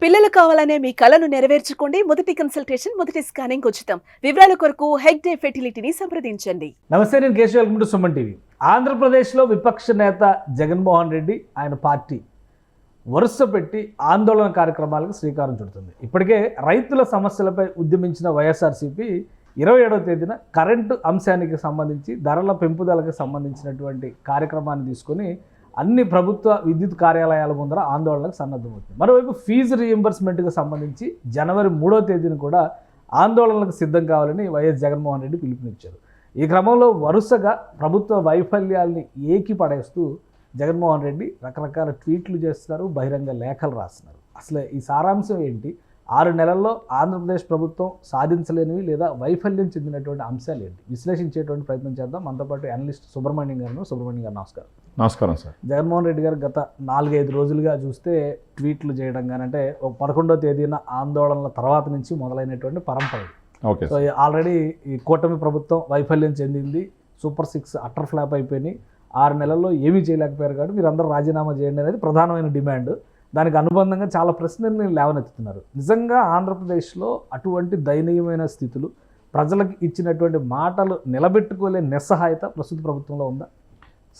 పిల్లలు కావాలనే మీ కలను నెరవేర్చుకోండి. మొదటి కన్సల్టేషన్, మొదటి స్కానింగ్ ఉచితం. వివరాల కొరకు హెగ్డే ఫెర్టిలిటీని సంప్రదించండి. నమస్తే, నేను Keshav. Welcome to Suman TV. ఆంధ్రప్రదేశ్లో విపక్ష నేత జగన్మోహన్ రెడ్డి ఆయన పార్టీ వరుస పెట్టి ఆందోళన కార్యక్రమాలకు శ్రీకారం చుడుతుంది. ఇప్పటికే రైతుల సమస్యలపై ఉద్యమించిన వైఎస్ఆర్సీపీ 27వ తేదీన కరెంటు అంశానికి సంబంధించి ధరల పెంపుదలకు సంబంధించినటువంటి కార్యక్రమాన్ని తీసుకొని అన్ని ప్రభుత్వ విద్యుత్ కార్యాలయాల ముందర ఆందోళనకు సన్నద్ధమవుతుంది. మరోవైపు ఫీజు రీఎంబర్స్మెంట్కి సంబంధించి జనవరి 3వ తేదీన కూడా ఆందోళనలకు సిద్ధం కావాలని వైఎస్ జగన్మోహన్ రెడ్డి పిలుపునిచ్చారు. ఈ క్రమంలో వరుసగా ప్రభుత్వ వైఫల్యాల్ని ఏకిపడేస్తూ జగన్మోహన్ రెడ్డి రకరకాల ట్వీట్లు చేస్తున్నారు, బహిరంగ లేఖలు రాస్తున్నారు. అసలు ఈ సారాంశం ఏంటి? 6 నెలల్లో ఆంధ్రప్రదేశ్ ప్రభుత్వం సాధించలేనివి లేదా వైఫల్యం చెందినటువంటి అంశాలు ఏంటి? విశ్లేషించేటువంటి ప్రయత్నం చేద్దాం. మనతో పాటు అనలిస్ట్ సుబ్రహ్మణ్యం గారు. నమస్కారం. నమస్కారం సార్. జగన్మోహన్ రెడ్డి గారు గత 4-5 రోజులుగా చూస్తే ట్వీట్లు చేయడం కానంటే 11వ తేదీన ఆందోళనల తర్వాత నుంచి మొదలైనటువంటి పరంపర. ఓకే. సో ఆల్రెడీ ఈ కూటమి ప్రభుత్వం వైఫల్యం చెందింది, సూపర్ 6 అట్టర్ ఫ్లాప్ అయిపోయినాయి, 6 నెలల్లో ఏమీ చేయలేకపోయారు కాబట్టి మీరందరూ రాజీనామా చేయండి అనేది ప్రధానమైన డిమాండ్. దానికి అనుబంధంగా చాలా ప్రశ్నలు లేవనెత్తుతున్నారు. నిజంగా ఆంధ్రప్రదేశ్లో అటువంటి దయనీయమైన స్థితులు, ప్రజలకు ఇచ్చినటువంటి మాటలు నిలబెట్టుకోలేని నిస్సహాయత ప్రస్తుత ప్రభుత్వంలో ఉందా?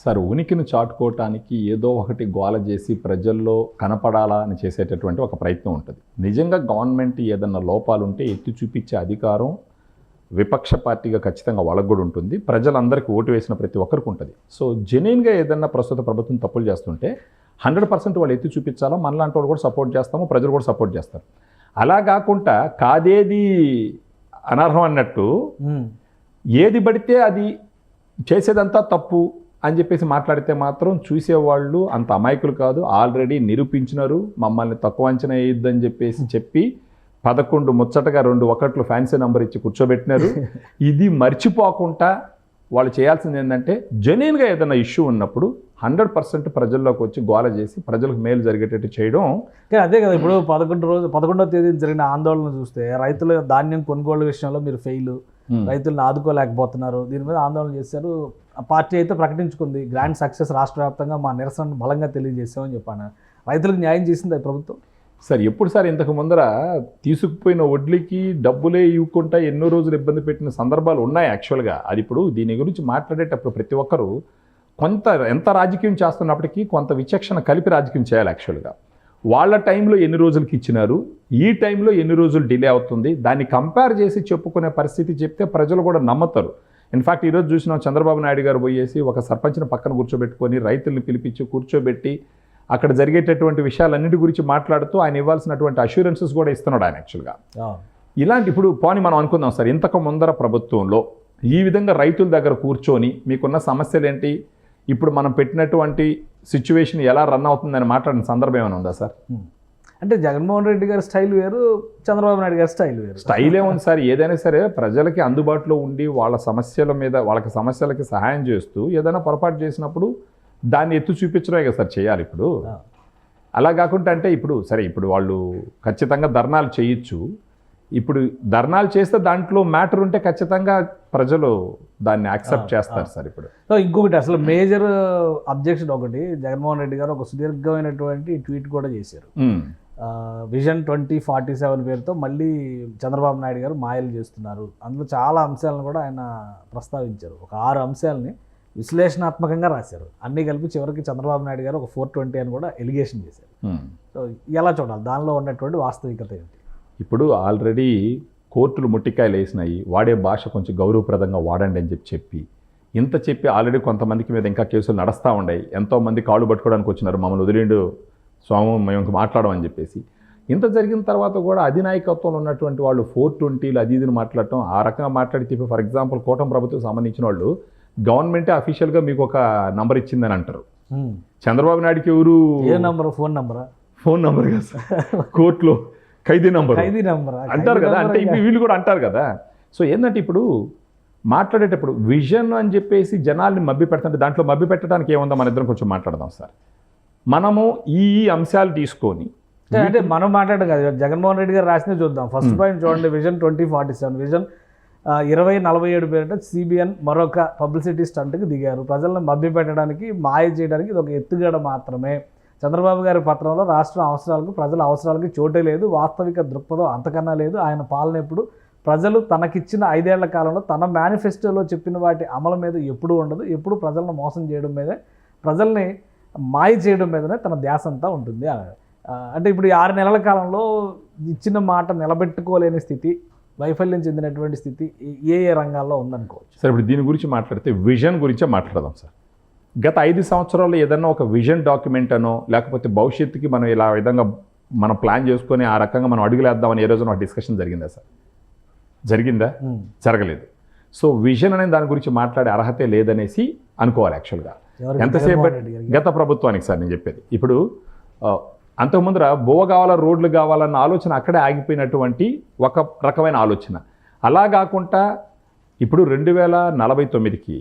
సార్, ఉనికిని చాటుకోవటానికి ఏదో ఒకటి గోల చేసి ప్రజల్లో కనపడాలా అని చేసేటటువంటి ఒక ప్రయత్నం ఉంటుంది. నిజంగా గవర్నమెంట్ ఏదన్నా లోపాలు ఉంటే ఎత్తి చూపించే అధికారం విపక్ష పార్టీగా ఖచ్చితంగా వాళ్ళకు కూడా ఉంటుంది. ప్రజలందరికీ ఓటు వేసిన ప్రతి ఒక్కరికి ఉంటుంది. సో జెన్యున్గా ఏదన్నా ప్రస్తుత ప్రభుత్వం తప్పులు చేస్తుంటే 100% వాళ్ళు ఎత్తి చూపించాలా, మనలాంటి వాళ్ళు కూడా సపోర్ట్ చేస్తాము, ప్రజలు కూడా సపోర్ట్ చేస్తారు. అలా కాకుండా కాదేది అనర్హం అన్నట్టు ఏది పడితే అది చేసేదంతా తప్పు అని చెప్పేసి మాట్లాడితే మాత్రం చూసేవాళ్ళు అంత అమాయకులు కాదు. ఆల్రెడీ నిరూపించినారు, మమ్మల్ని తక్కువ అంచనా వేయొద్దని చెప్పి 11 ముచ్చటగా 2 ఒకట్లు ఫ్యాన్సీ నెంబర్ ఇచ్చి కూర్చోబెట్టినారు. ఇది మర్చిపోకుండా వాళ్ళు చేయాల్సింది ఏంటంటే జెన్యున్గా ఏదైనా ఇష్యూ ఉన్నప్పుడు 100% ప్రజల్లోకి వచ్చి గోల చేసి ప్రజలకు మేలు జరిగేటట్టు చేయడం. అదే కదా. ఇప్పుడు 11వ తేదీ జరిగిన ఆందోళన చూస్తే రైతుల ధాన్యం కొనుగోలు విషయంలో మీరు ఫెయిల్, రైతులను ఆదుకోలేకపోతున్నారు, దీని మీద ఆందోళన చేశారు. ఆ పార్టీ అయితే ప్రకటించుకుంది గ్రాండ్ సక్సెస్, రాష్ట్ర వ్యాప్తంగా మా నిరసన బలంగా తెలియజేసామని చెప్పాను. రైతులకు న్యాయం చేసింది ప్రభుత్వం. సార్, ఎప్పుడు సార్ ఇంతకు ముందర తీసుకుపోయిన వడ్లకి డబ్బులే ఇవ్వకుండా ఎన్నో రోజులు ఇబ్బంది పెట్టిన సందర్భాలు ఉన్నాయి యాక్చువల్గా. అది ఇప్పుడు దీని గురించి మాట్లాడేటప్పుడు ప్రతి ఒక్కరూ ఎంత రాజకీయం చేస్తున్నప్పటికీ కొంత విచక్షణ కలిపి రాజకీయం చేయాలి. యాక్చువల్గా వాళ్ళ టైంలో ఎన్ని రోజులకి ఇచ్చినారు, ఈ టైంలో ఎన్ని రోజులు డిలే అవుతుంది, దాన్ని కంపేర్ చేసి చెప్పుకునే పరిస్థితి చెప్తే ప్రజలు కూడా నమ్ముతారు. ఇన్ఫ్యాక్ట్ ఈరోజు చూసినాం, చంద్రబాబు నాయుడు గారు పోయేసి ఒక సర్పంచ్ని పక్కన కూర్చోబెట్టుకొని రైతుల్ని పిలిపించి కూర్చోబెట్టి అక్కడ జరిగేటటువంటి విషయాలన్నిటి గురించి మాట్లాడుతూ ఆయన ఇవ్వాల్సినటువంటి అష్యూరెన్సెస్ కూడా ఇస్తున్నాడు ఆయన యాక్చువల్గా. ఇలాంటి ఇప్పుడు పోనీ మనం అనుకుందాం సార్, ఇంతకు ముందర ప్రభుత్వంలో ఈ విధంగా రైతుల దగ్గర కూర్చొని మీకున్న సమస్యలు ఏంటి, ఇప్పుడు మనం పెట్టినటువంటి సిచ్యువేషన్ ఎలా రన్ అవుతుందని మాట్లాడిన సందర్భం ఏమైనా ఉందా సార్? అంటే జగన్మోహన్ రెడ్డి గారి స్టైల్ వేరు, చంద్రబాబు నాయుడు గారి స్టైల్ వేరు. స్టైల్ ఏముంది సార్, ఏదైనా సరే ప్రజలకి అందుబాటులో ఉండి వాళ్ళ సమస్యల మీద వాళ్ళకి సమస్యలకి సహాయం చేస్తూ ఏదైనా పొరపాటు చేసినప్పుడు దాన్ని ఎత్తు చూపించడమే కదా సార్ చేయాలి. ఇప్పుడు అలా కాకుండా అంటే ఇప్పుడు సరే, ఇప్పుడు వాళ్ళు ఖచ్చితంగా ధర్నాలు చేయొచ్చు. ఇప్పుడు ధర్నాలు చేస్తే దాంట్లో మ్యాటర్ ఉంటే ఖచ్చితంగా ప్రజలు దాన్ని యాక్సెప్ట్ చేస్తారు సార్. ఇప్పుడు ఇంకొకటి అసలు మేజర్ అబ్జెక్షన్ ఒకటి, జగన్మోహన్ రెడ్డి గారు ఒక సుదీర్ఘమైనటువంటి ట్వీట్ కూడా చేశారు. విజన్ 2047 పేరుతో మళ్ళీ చంద్రబాబు నాయుడు గారు మాయలు చేస్తున్నారు. అందులో చాలా అంశాలను కూడా ఆయన ప్రస్తావించారు. ఒక 6 అంశాలని విశ్లేషణాత్మకంగా రాశారు. అన్నీ కలిపి చివరికి చంద్రబాబు నాయుడు గారు ఒక 420 అని కూడా ఎలిగేషన్ చేశారు. సో ఎలా చూడాలి, దానిలో ఉన్నటువంటి వాస్తవికత ఏంటి? ఇప్పుడు ఆల్రెడీ కోర్టులు ముట్టికాయలు వేసినాయి, వాడే భాష కొంచెం గౌరవప్రదంగా వాడండి అని చెప్పి చెప్పి ఆల్రెడీ కొంతమందికి మీద ఇంకా కేసులు నడుస్తూ ఉన్నాయి. ఎంతోమంది కాళ్ళు పట్టుకోవడానికి వచ్చినారు, మమ్మల్ని వదిలిండు స్వామి మేము మాట్లాడమని చెప్పేసి. ఇంత జరిగిన తర్వాత కూడా అధినాయకత్వంలో ఉన్నటువంటి వాళ్ళు 420లు అది ఇదిని మాట్లాడటం, ఆ రకంగా మాట్లాడి ఫర్ ఎగ్జాంపుల్ కూటమి ప్రభుత్వం సంబంధించిన వాళ్ళు గవర్నమెంటే అఫీషియల్గా మీకు ఒక నంబర్ ఇచ్చిందని అంటారు. చంద్రబాబు నాయుడుకి ఎవరు నంబర్? ఫోన్ నంబర్ కదా సార్, కోర్టులో ఖైదీ నంబర్ అంటారు కదా, అంటే వీళ్ళు కూడా అంటారు కదా. సో ఏంటంటే ఇప్పుడు మాట్లాడేటప్పుడు విజన్ అని చెప్పేసి జనాల్ని మభ్య పెడుతుంటే దాంట్లో మభ్య పెట్టడానికి ఏముందో మన ఇద్దరం కొంచెం మాట్లాడదాం సార్. మనము ఈ అంశాలు తీసుకొని అంటే మనం మాట్లాడడం కాదు, జగన్మోహన్ రెడ్డి గారు రాసినే చూద్దాం. ఫస్ట్ పాయింట్ చూడండి, విజన్ 2047, విజన్ 2047 పేరిట CBN మరొక పబ్లిసిటీ స్టంట్కి దిగారు. ప్రజలను మభ్య పెట్టడానికి, మాయ చేయడానికి ఇది ఒక ఎత్తుగడ మాత్రమే. చంద్రబాబు గారి పత్రంలో రాష్ట్రం అవసరాలకు ప్రజల అవసరాలకు చోటే లేదు, వాస్తవిక దృక్పథం అంతకన్నా లేదు, ఆయన పాలన ఎప్పుడు ప్రజలు తనకిచ్చిన 5 ఏళ్ల కాలంలో తన మేనిఫెస్టోలో చెప్పిన వాటి అమలు మీద ఎప్పుడూ ఉండదు, ఎప్పుడు ప్రజలను మోసం చేయడం మీదే, ప్రజల్ని మాయ చేయడం మీదనే తన ధ్యాస అంతా ఉంటుంది. అంటే ఇప్పుడు 6 నెలల కాలంలో ఇచ్చిన మాట నిలబెట్టుకోలేని స్థితి, వైఫల్యం చెందినటువంటి స్థితి ఏ రంగాల్లో ఉందనుకోవచ్చు. సార్ ఇప్పుడు దీని గురించి మాట్లాడితే విజన్ గురించే మాట్లాడదాం సార్. గత 5 సంవత్సరాల్లో ఏదన్నా ఒక విజన్ డాక్యుమెంట్ అనో లేకపోతే భవిష్యత్తుకి మనం ఇలా విధంగా మనం ప్లాన్ చేసుకొని ఆ రకంగా మనం అడుగులేద్దామని ఏ రోజున ఒక డిస్కషన్ జరిగిందా సార్? జరిగిందా? జరగలేదు. సో విజన్ అనే దాని గురించి మాట్లాడే అర్హతే లేదనేసి అనుకోవాలి యాక్చువల్గా. ఎంతసేపు గత ప్రభుత్వానికి సార్ నేను చెప్పేది. ఇప్పుడు అంతకుముందర బోవ కావాలా, రోడ్లు కావాలన్న ఆలోచన అక్కడే ఆగిపోయినటువంటి ఒక రకమైన ఆలోచన. అలా కాకుండా ఇప్పుడు 2049కి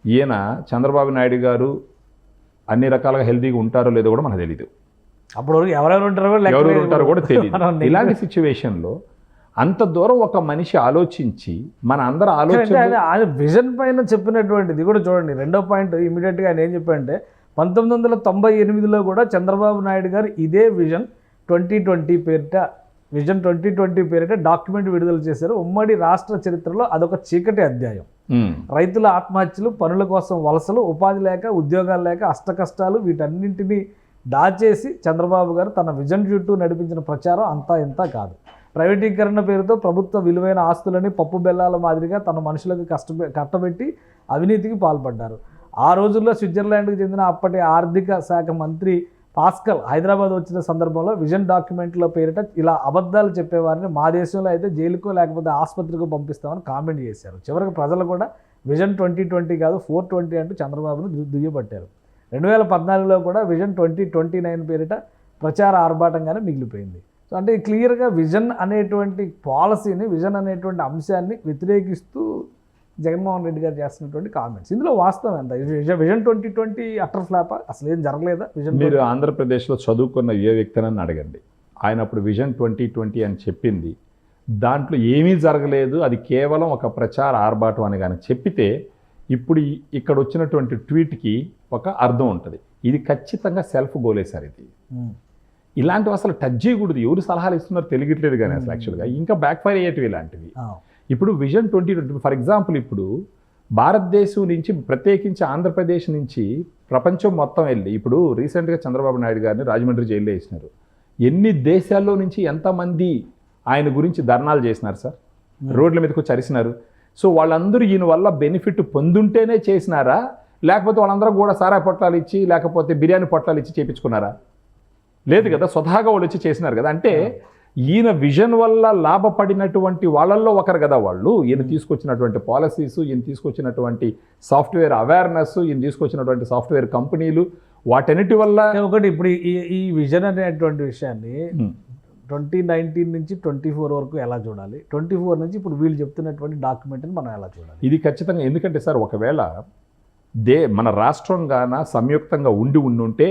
ఈయన చంద్రబాబు నాయుడు గారు అన్ని రకాలుగా హెల్తీగా ఉంటారో లేదో కూడా మనకు తెలియదు. అప్పుడు ఎవరెవరు ఉంటారో కూడా తెలియదు. ఇలాంటి సిచ్యువేషన్లో అంత దూరం ఒక మనిషి ఆలోచించి మన అందరూ ఆయన విజన్ పైన చెప్పినటువంటిది కూడా చూడండి. రెండో పాయింట్ ఇమీడియట్గా ఆయన ఏం చెప్పారంటే 1998లో కూడా చంద్రబాబు నాయుడు గారు ఇదే విజన్ 2020 పేరిట డాక్యుమెంట్ విడుదల చేశారు. ఉమ్మడి రాష్ట్ర చరిత్రలో అదొక చీకటి అధ్యాయం. రైతుల ఆత్మహత్యలు, పనుల కోసం వలసలు, ఉపాధి లేక, ఉద్యోగాలు లేక, అష్టకష్టాలు, వీటన్నింటినీ దాచేసి చంద్రబాబు గారు తన విజన్ చుట్టూ నడిపించిన ప్రచారం అంతా ఇంత కాదు. ప్రైవేటీకరణ పేరుతో ప్రభుత్వ విలువైన ఆస్తులని పప్పు బెల్లాల మాదిరిగా తన మనుషులకు కట్టబెట్టి అవినీతికి పాల్పడ్డారు. ఆ రోజుల్లో స్విట్జర్లాండ్కి చెందిన అప్పటి ఆర్థిక శాఖ మంత్రి పాస్కల్ హైదరాబాద్ వచ్చిన సందర్భంలో విజన్ డాక్యుమెంట్లో పేరిట ఇలా అబద్ధాలు చెప్పేవారిని మా దేశంలో అయితే జైలుకో లేకపోతే ఆసుపత్రికో పంపిస్తామని కామెంట్ చేశారు. చివరికి ప్రజలు కూడా విజన్ 2020 కాదు 420 అంటూ చంద్రబాబును దుయ్యబట్టారు. 2014లో కూడా విజన్ 2029 పేరిట ప్రచార ఆర్భాటంగానే మిగిలిపోయింది. సో అంటే క్లియర్గా విజన్ అనేటువంటి పాలసీని, విజన్ అనేటువంటి అంశాన్ని వ్యతిరేకిస్తూ జగన్మోహన్ రెడ్డి గారు చేస్తున్నటువంటి కామెంట్స్, ఇందులో వాస్తవం ఎంత? విజన్ 2020 అటర్ ఫ్లాపా? అసలు ఏం జరగలేదా విజన్? మీరు ఆంధ్రప్రదేశ్లో చదువుకున్న ఏ వ్యక్తినని అడగండి, ఆయన అప్పుడు విజన్ 2020 అని చెప్పింది దాంట్లో ఏమీ జరగలేదు, అది కేవలం ఒక ప్రచార ఆర్భాటం అని కానీ చెప్పితే ఇప్పుడు ఇక్కడ వచ్చినటువంటి ట్వీట్కి ఒక అర్థం ఉంటుంది. ఇది ఖచ్చితంగా సెల్ఫ్ గోలే సార్. ఇది ఇలాంటివి అసలు టచ్ చేయకూడదు. ఎవరు సలహాలు ఇస్తున్నారు తెలియట్లేదు కానీ అసలు యాక్చువల్గా ఇంకా బ్యాక్ ఫైర్ అయ్యేటివి ఇలాంటివి. ఇప్పుడు విజన్ 2020 ఫర్ ఎగ్జాంపుల్ ఇప్పుడు భారతదేశం నుంచి ప్రత్యేకించి ఆంధ్రప్రదేశ్ నుంచి ప్రపంచం మొత్తం వెళ్ళి ఇప్పుడు రీసెంట్గా చంద్రబాబు నాయుడు గారిని రాజమండ్రి జైల్లో వేసినారు. ఎన్ని దేశాల్లో నుంచి ఎంతమంది ఆయన గురించి ధర్నాలు చేసినారు సార్, రోడ్ల మీదకి వచ్చి అరిసినారు. సో వాళ్ళందరూ ఈయన వల్ల బెనిఫిట్ పొందుంటేనే చేసినారా, లేకపోతే వాళ్ళందరూ కూడా సారా పొట్లాలు ఇచ్చి లేకపోతే బిర్యానీ పొట్లాలు ఇచ్చి చేయించుకున్నారా? లేదు కదా, స్వతహాగా వాళ్ళు వచ్చి చేసినారు కదా. అంటే ఈయన విజన్ వల్ల లాభపడినటువంటి వాళ్ళల్లో ఒకరు కదా వాళ్ళు. ఈయన తీసుకొచ్చినటువంటి పాలసీస్, ఈయన తీసుకొచ్చినటువంటి సాఫ్ట్వేర్ అవేర్నెస్, ఈయన తీసుకొచ్చినటువంటి సాఫ్ట్వేర్ కంపెనీలు, వాటన్నిటి వల్ల ఒకటి. ఇప్పుడు ఈ విజన్ అనేటువంటి విషయాన్ని 2019 నుంచి 24 వరకు ఎలా చూడాలి, 24 నుంచి ఇప్పుడు వీళ్ళు చెప్తున్నటువంటి డాక్యుమెంట్ని మనం ఎలా చూడాలి? ఇది ఖచ్చితంగా ఎందుకంటే సార్ ఒకవేళ మన రాష్ట్రం గాన సంయుక్తంగా ఉండుంటే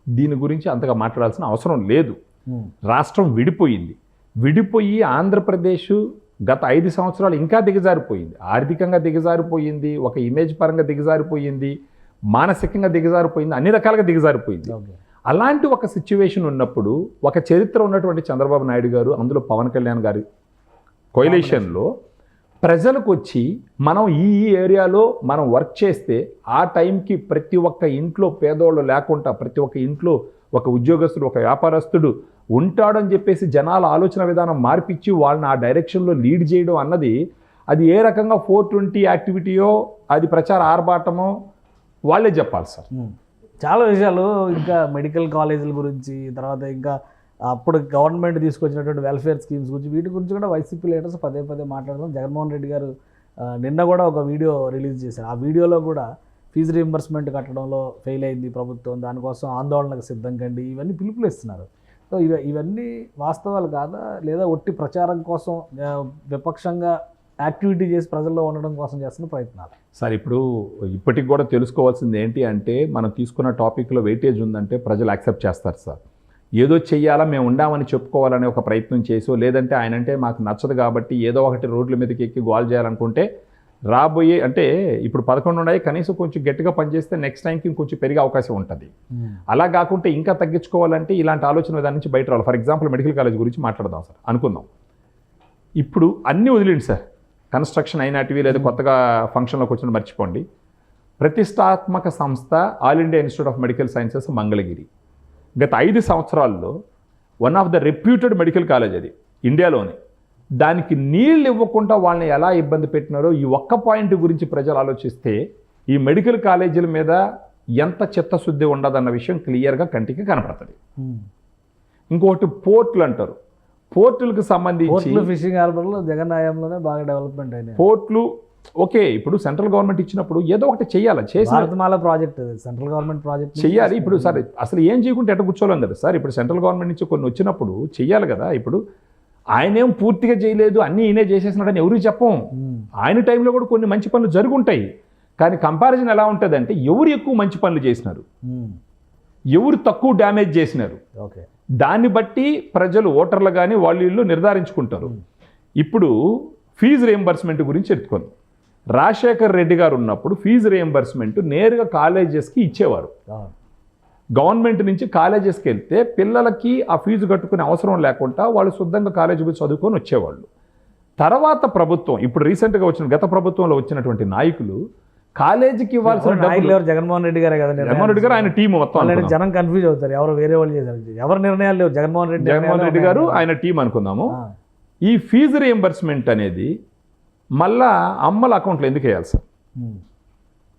దీని గురించి అంతగా మాట్లాడాల్సిన అవసరం లేదు. రాష్ట్రం విడిపోయి ఆంధ్రప్రదేశ్ గత 5 సంవత్సరాలు ఇంకా దిగజారిపోయింది. ఆర్థికంగా దిగజారిపోయింది, ఒక ఇమేజ్ పరంగా దిగజారిపోయింది, మానసికంగా దిగజారిపోయింది, అన్ని రకాలుగా దిగజారిపోయింది. అలాంటి ఒక సిచ్యువేషన్ ఉన్నప్పుడు ఒక చరిత్ర ఉన్నటువంటి చంద్రబాబు నాయుడు గారు, అందులో పవన్ కళ్యాణ్ గారి కోయలేషన్లో ప్రజలకు వచ్చి మనం ఈ ఏరియాలో మనం వర్క్ చేస్తే ఆ టైంకి ప్రతి ఒక్క ఇంట్లో పేదోళ్ళు లేకుండా ప్రతి ఒక్క ఇంట్లో ఒక ఉద్యోగస్తుడు, ఒక వ్యాపారస్తుడు ఉంటాడని చెప్పేసి జనాల ఆలోచన విధానం మార్పిచ్చి వాళ్ళని ఆ డైరెక్షన్లో లీడ్ చేయడం అన్నది అది ఏ రకంగా 420 యాక్టివిటీయో అది ప్రచార ఆర్భాటమో వాళ్ళే చెప్పాలి సార్. చాలా విషయాలు ఇంకా మెడికల్ కాలేజీల గురించి, తర్వాత ఇంకా అప్పుడు గవర్నమెంట్ తీసుకొచ్చినటువంటి వెల్ఫేర్ స్కీమ్స్ గురించి, వీటి గురించి కూడా వైసీపీ లీడర్స్ పదే మాట్లాడడం. జగన్మోహన్ రెడ్డి గారు నిన్న కూడా ఒక వీడియో రిలీజ్ చేశారు. ఆ వీడియోలో కూడా ఫీజు రీయింబర్స్మెంట్ కట్టడంలో ఫెయిల్ అయింది ప్రభుత్వం, దానికోసం ఆందోళనకు సిద్ధం కండి, ఇవన్నీ పిలుపులు ఇస్తున్నారు. సో ఇవన్నీ వాస్తవాలు కాదా, లేదా ఒట్టి ప్రచారం కోసం విపక్షంగా యాక్టివిటీ చేసి ప్రజల్లో ఉండడం కోసం చేస్తున్న ప్రయత్నాలు? సార్ ఇప్పుడు ఇప్పటికి కూడా తెలుసుకోవాల్సింది ఏంటి అంటే మనం తీసుకున్న టాపిక్లో వెయిటేజ్ ఉందంటే ప్రజలు యాక్సెప్ట్ చేస్తారు సార్. ఏదో చెయ్యాలా, మేము ఉండామని చెప్పుకోవాలనే ఒక ప్రయత్నం చేసో, లేదంటే ఆయన అంటే మాకు నచ్చదు కాబట్టి ఏదో ఒకటి రోడ్ల మీదకి ఎక్కి గోల్ చేయాలనుకుంటే రాబోయే అంటే ఇప్పుడు 11 ఉన్నాయి, కనీసం కొంచెం గట్టిగా పనిచేస్తే నెక్స్ట్ టైంకి ఇంకొంచెం పెరిగే అవకాశం ఉంటుంది. అలా కాకుంటే ఇంకా తగ్గించుకోవాలంటే ఇలాంటి ఆలోచన దాని నుంచి బయట రావాలి. ఫర్ ఎగ్జాంపుల్ మెడికల్ కాలేజ్ గురించి మాట్లాడదాం సార్ అనుకుందాం. ఇప్పుడు అన్నీ వదిలేండి సార్, కన్స్ట్రక్షన్ అయినటివి లేదా కొత్తగా ఫంక్షన్లోకి వచ్చిన మర్చిపోండి. ప్రతిష్టాత్మక సంస్థ all India Institute of medical sciences Mangalagiri గత 5 సంవత్సరాల్లో one of the reputed medical college అది ఇండియాలోనే. దానికి నీళ్ళు ఇవ్వకుండా వాళ్ళని ఎలా ఇబ్బంది పెట్టినారో ఈ ఒక్క పాయింట్ గురించి ప్రజలు ఆలోచిస్తే ఈ మెడికల్ కాలేజీల మీద ఎంత చిత్తశుద్ధి ఉండదన్న విషయం క్లియర్గా కంటికి కనపడుతుంది. ఇంకొకటి పోర్టులు అంటారు. పోర్టులకు సంబంధించి ఫిషింగ్ హార్బర్లో జగన్ హయాంలోనే బాగా డెవలప్మెంట్ అయినాయి పోర్టులు. ఓకే, ఇప్పుడు సెంట్రల్ గవర్నమెంట్ ఇచ్చినప్పుడు ఏదో ఒకటి చెయ్యాలి. Bharatmala project central government project చెయ్యాలి. ఇప్పుడు సార్ అసలు ఏం చేయకుంటే ఎట్ట కూర్చోలేం కదా సార్. ఇప్పుడు సెంట్రల్ గవర్నమెంట్ నుంచి కొన్ని వచ్చినప్పుడు చెయ్యాలి కదా. ఇప్పుడు ఆయనేం పూర్తిగా చేయలేదు, అన్నీ ఈయనే చేసేసినాడని ఎవరు చెప్పం. ఆయన టైంలో కూడా కొన్ని మంచి పనులు జరుగుంటాయి. కానీ కంపారిజన్ ఎలా ఉంటుందంటే ఎవరు ఎక్కువ మంచి పనులు చేసినారు, ఎవరు తక్కువ డ్యామేజ్ చేసినారు, ఓకే, దాన్ని బట్టి ప్రజలు ఓటర్లు కానీ వాళ్ళు నిర్ధారించుకుంటారు. ఇప్పుడు ఫీజు రియంబర్స్మెంట్ గురించి చెప్పుకోండి. రాజశేఖర్ రెడ్డి గారు ఉన్నప్పుడు ఫీజు రియంబర్స్మెంట్ నేరుగా కాలేజెస్కి ఇచ్చేవారు. గవర్నమెంట్ నుంచి కాలేజెస్కి వెళ్తే పిల్లలకి ఆ ఫీజు కట్టుకునే అవసరం లేకుండా వాళ్ళు శుద్ధంగా కాలేజీకి చదువుకొని వచ్చేవాళ్ళు. తర్వాత ప్రభుత్వం, ఇప్పుడు రీసెంట్గా వచ్చిన గత ప్రభుత్వంలో వచ్చినటువంటి నాయకులు కాలేజీకి ఇవ్వాల్సిన జగన్మోహన్ రెడ్డి గారే కదా, జగన్మోహన్ రెడ్డి గారు ఆయన టీం మొత్తం. జనం కన్ఫ్యూజ్ అవుతారు, ఎవరు వేరే వాళ్ళు చేశారు, ఎవరు నిర్ణయాలు లేవు, జగన్మోహన్ రెడ్డి గారు ఆయన టీం అనుకుందాము. ఈ ఫీజు రియంబర్స్మెంట్ అనేది మళ్ళా అమ్మల అకౌంట్లో ఎందుకు వేయాలి సార్?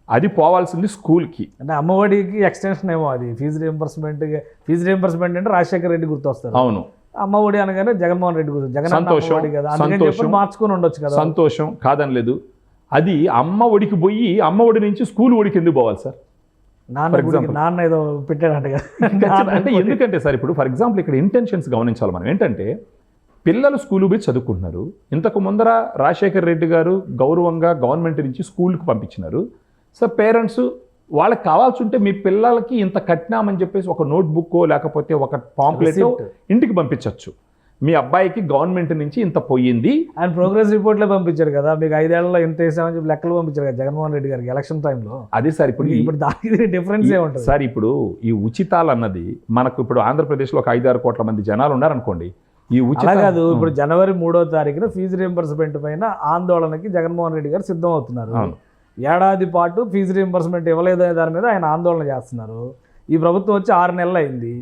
అది పోవాల్సింది స్కూల్కి. అంటే అమ్మఒడికి ఎక్స్టెన్షన్ ఏమో అది ఫీజు రియంబర్స్మెంట్. ఫీజు రియంబర్స్మెంట్ అంటే రాజశేఖర్ రెడ్డి గుర్తొస్తారు. అవును, అమ్మఒడి అనగానే జగన్మోహన్ రెడ్డి గుర్తు. జగన్ సంతోషం, మార్చుకుని ఉండొచ్చు కదా. సంతోషం కాదనలేదు. అది అమ్మ ఒడికి పోయి అమ్మ ఒడి నుంచి స్కూల్ ఒడికి ఎందుకు పోవాలి సార్? నాన్న ఏదో పెట్టాడంట కదా. అంటే ఎందుకంటే సార్ ఇప్పుడు ఫర్ ఎగ్జాంపుల్ ఇక్కడ ఇంటెన్షన్స్ గమనించాలి మనం. ఏంటంటే పిల్లలు స్కూలు పోయి చదువుకుంటున్నారు. ఇంతకు ముందర రాజశేఖర్ రెడ్డి గారు గౌరవంగా గవర్నమెంట్ నుంచి స్కూల్కి పంపించినారు. సో పేరెంట్స్ వాళ్ళకి కావాల్సి ఉంటే మీ పిల్లలకి ఇంత కట్టినామని చెప్పేసి ఒక నోట్బుక్ లేకపోతే ఒక పాంప్లెట్ ఇంటికి పంపించవచ్చు. మీ అబ్బాయికి గవర్నమెంట్ నుంచి ఇంత పోయింది ఆయన ప్రోగ్రెస్ రిపోర్ట్లే పంపించారు కదా. మీకు 5 ఏళ్లలో ఇంత వేసామని చెప్పి లెక్కలు పంపించారు కదా జగన్మోహన్ రెడ్డి గారికి ఎలక్షన్ టైంలో. అదే సార్ ఇప్పుడు దానికి డిఫరెన్స్ ఏ ఉంటుంది సార్. ఇప్పుడు ఈ ఉచితాలు అన్నది మనకు ఇప్పుడు ఆంధ్రప్రదేశ్లో ఒక 5-6 కోట్ల మంది జనాలు ఉన్నారనుకోండి. ఈ ఉచిత కాదు, ఇప్పుడు జనవరి 3వ తారీఖున ఫీజు రియంబర్స్మెంట్ పైన ఆందోళనకి జగన్మోహన్ రెడ్డి గారు సిద్ధం అవుతున్నారు. ఏడాది పాటు ఫీజు రియంబర్స్మెంట్ ఇవ్వలేదనే దాని మీద ఆయన ఆందోళన చేస్తున్నారు. ఈ ప్రభుత్వం వచ్చి 6 నెలలు అయింది.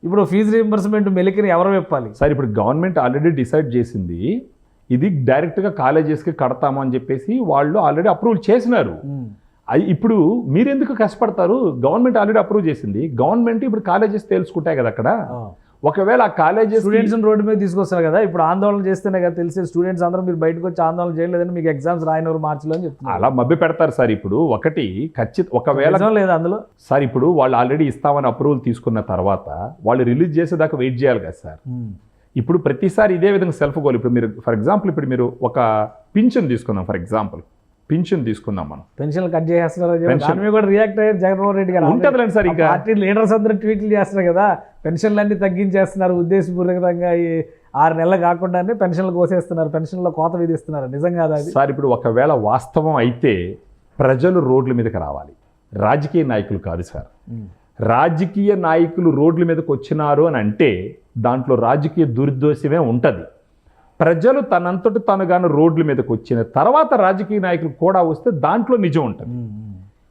ఇప్పుడు ఫీజు రియంబర్స్మెంట్ మెలికిని ఎవరు చెప్పాలి సార్? ఇప్పుడు గవర్నమెంట్ ఆల్రెడీ డిసైడ్ చేసింది, ఇది డైరెక్ట్గా కాలేజెస్కి కడతాము అని చెప్పేసి వాళ్ళు ఆల్రెడీ అప్రూవల్ చేసినారు. ఇప్పుడు మీరెందుకు కష్టపడతారు? గవర్నమెంట్ ఆల్రెడీ అప్రూవ్ చేసింది. గవర్నమెంట్ ఇప్పుడు కాలేజెస్ తెలుసుకుంటాయి కదా. అక్కడ ఒకవేళ ఆ కాలేజెస్ స్టూడెంట్స్ రోడ్డు మీద తీసుకొస్తారు కదా. ఇప్పుడు ఆందోళన చేస్తేనే కదా తెలిసి స్టూడెంట్స్ అందరూ మీరు బయటకు వచ్చి ఆందోళన చేయలేదని మీకు ఎగ్జామ్స్ రాయనవారు మార్చిలో అని చెప్తున్నారు. అలా మభ్య పెడతారు సార్. ఇప్పుడు ఒకటి ఒకవేళ లేదు అందులో సార్. ఇప్పుడు వాళ్ళు ఆల్రెడీ ఇస్తామని అప్రూవల్ తీసుకున్న తర్వాత వాళ్ళు రిలీజ్ చేసేదాకా వెయిట్ చేయాలి కదా సార్. ఇప్పుడు ప్రతిసారి ఇదే విధంగా సెల్ఫ్ గోల్. ఇప్పుడు మీరు ఫర్ ఎగ్జాంపుల్ ఇప్పుడు మీరు ఒక పింఛన్ తీసుకుందాం. ఫర్ ఎగ్జాంపుల్ పింఛన్ తీసుకుందాం మనం. పెన్షన్లు కట్ చేస్తున్నారు కూడా రియాక్ట్ అయ్యారు జగన్మోహన్ రెడ్డి గారు. ఉంటుందిలేండి సార్. ఇంకా పార్టీ లీడర్స్ అందరూ ట్వీట్లు చేస్తున్నారు కదా, పెన్షన్లన్నీ తగ్గించేస్తున్నారు ఉద్దేశపూర్వకంగా. ఈ 6 నెలలు కాకుండానే పెన్షన్లు కోసేస్తున్నారు, పెన్షన్లో కోత విధిస్తున్నారు. నిజం కాదా అది? సార్ ఇప్పుడు ఒకవేళ వాస్తవం అయితే ప్రజలు రోడ్ల మీదకి రావాలి, రాజకీయ నాయకులు కాదు సార్. రాజకీయ నాయకులు రోడ్ల మీదకి వచ్చినారు అని అంటే దాంట్లో రాజకీయ దుర్దోషమే ఉంటుంది. ప్రజలు తనంతటి తనుగాను రోడ్ల మీదకి వచ్చిన తర్వాత రాజకీయ నాయకులు కూడా వస్తే దాంట్లో నిజం ఉంటుంది.